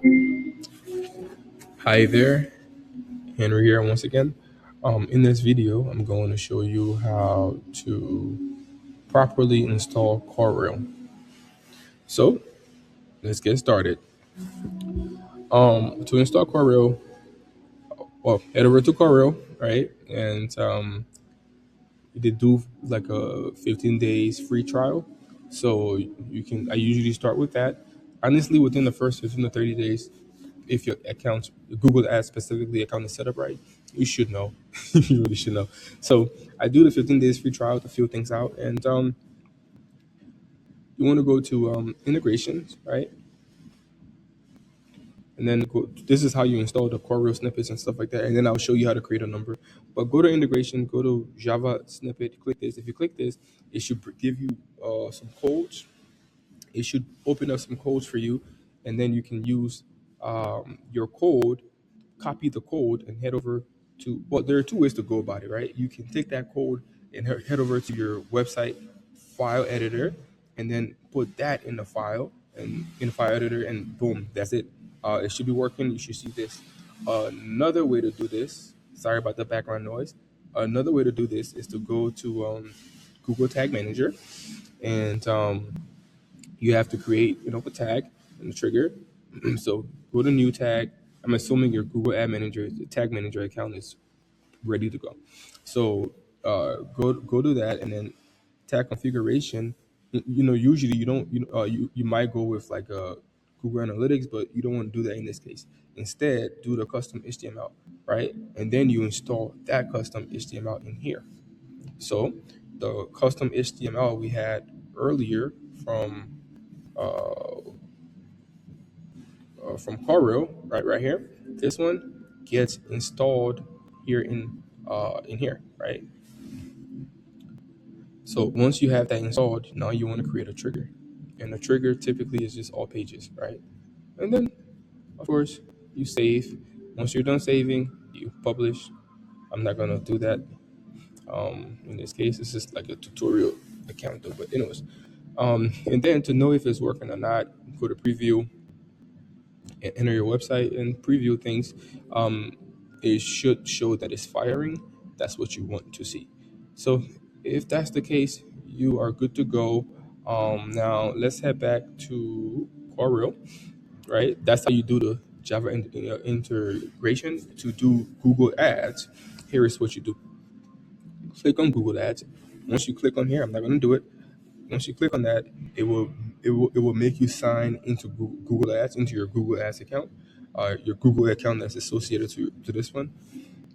Hi there, Henry here once again. In this video, I'm going to show you how to properly install Callrail. So let's get started. To install Callrail, well, head over to Callrail, right? And they do like a 15 days free trial. So you can. I usually start with that. Honestly, within the first 15 to 30 days, if your account, Google Ads specifically account is set up right, you should know. You really should know. So I do the 15 days free trial to feel things out, and you want to go to integrations, right? And then this is how you install the core real snippets and stuff like that. And then I'll show you how to create a number. But go to integration, go to Java snippet, click this. If you click this, it should give you some codes. It should open up some codes for you, and then you can use your code, copy the code, and head over to. Well, there are two ways to go about it, right? You can take that code and head over to your website file editor, and then put that in the file and in the file editor, and boom, that's it. It should be working. You should see this. Another way to do this. Sorry about the background noise. Another way to do this is to go to Google Tag Manager, and you have to create, a tag and a trigger. So go to new tag. I'm assuming your Google Ad Manager, the Tag Manager account is ready to go. So go to that, and then tag configuration. Usually you don't, you might go with like a Google Analytics, but you don't want to do that in this case. Instead, do the custom HTML, right? And then you install that custom HTML in here. So the custom HTML we had earlier uh, from Callrail, right here. This one gets installed here in here, right? So once you have that installed, now you want to create a trigger, and the trigger typically is just all pages, right? And then of course you save. Once you're done saving, you publish. I'm not gonna do that. In this case, it's just like a tutorial account, though. But anyways, and then to know if it's working or not, go to preview, enter your website and preview things. um, it should show that it's firing. That's what you want to see. So if that's the case, you are good to go. Now let's head back to Callrail, right? That's how you do the Java integration to do Google Ads. Here is what you do. Click on Google Ads. Once you click on here, I'm not going to do it. Once you click on that, it will make you sign into Google Ads, into your Google Ads account, your Google account that's associated to this one.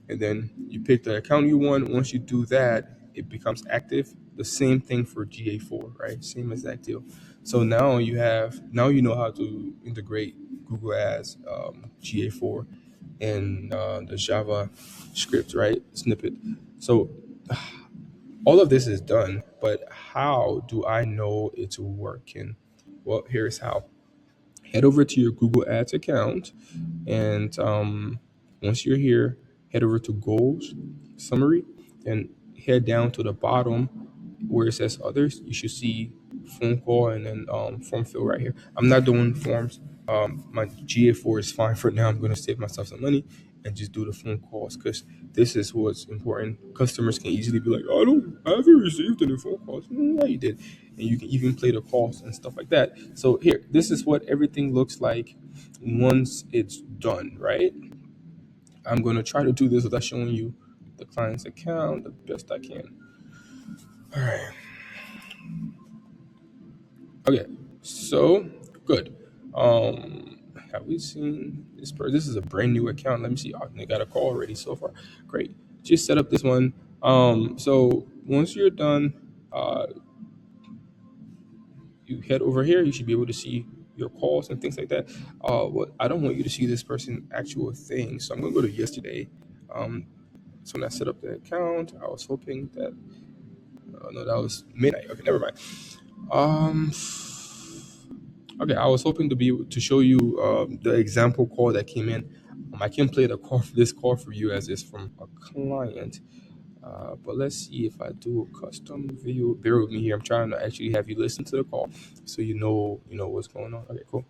And then you pick the account you want. Once you do that, it becomes active. The same thing for GA4, right? Same exact deal. So now you know how to integrate Google Ads, GA4, and the Java script, right? Snippet. So all of this is done, but how do I know it's working? Well, here's how. Head over to your Google Ads account, and once you're here, head over to Goals Summary, and head down to the bottom where it says Others. You should see phone call and then form fill right here. I'm not doing forms. My GA4 is fine for now. I'm going to save myself some money and just do the phone calls, because this is what's important. Customers can easily be like, I haven't received any phone calls. Yeah, you did. And you can even play the calls and stuff like that. So here, this is what everything looks like once it's done, right? I'm going to try to do this without showing you the client's account the best I can. All right. Okay. So good. Have we seen this person? This is a brand new account. Let me see. Oh, they got a call already so far. Great. Just set up this one. So once you're done, you head over here. You should be able to see your calls and things like that. What I don't want you to see this person actual thing. So I'm gonna go to yesterday. Um, so when I set up the account, I was hoping that no, that was midnight. Okay, never mind. Um, okay, I was hoping to be able to show you the example call that came in. I can play this call for you as is from a client. But let's see if I do a custom video. Bear with me here. I'm trying to actually have you listen to the call so you know what's going on. Okay, cool.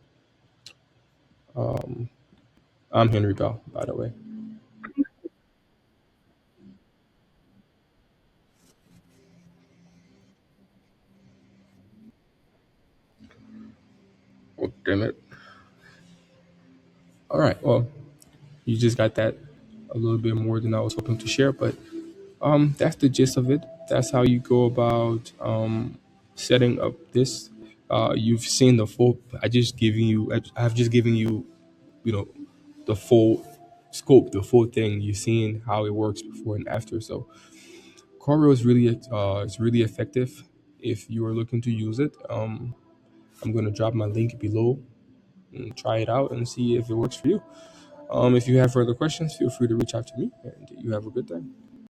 I'm Henry Bell, by the way. Oh, damn it. All right. Well, you just got that a little bit more than I was hoping to share, but that's the gist of it. That's how you go about setting up this. You've seen the full. I've just given you, you know, the full scope, the full thing. You've seen how it works before and after. So Callrails is really effective if you are looking to use it. I'm gonna drop my link below and try it out and see if it works for you. If you have further questions, feel free to reach out to me, and you have a good day.